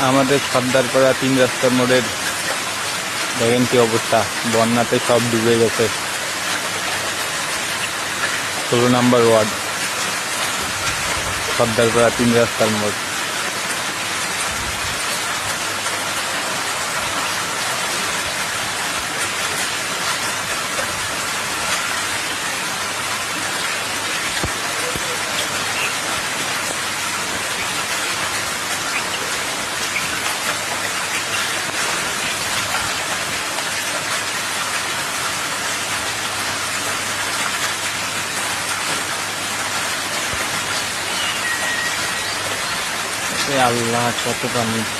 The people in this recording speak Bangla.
আমাদের সর্দারপাড়া 3 রাস্তার মোড়ের দেখেন কি অবস্থা, বন্যাতে সব ডুবে গেছে। 16 নম্বর ওয়ার্ড, সর্দারপাড়া 3 রাস্তার মোড়। আল্লাহ, কত পানি!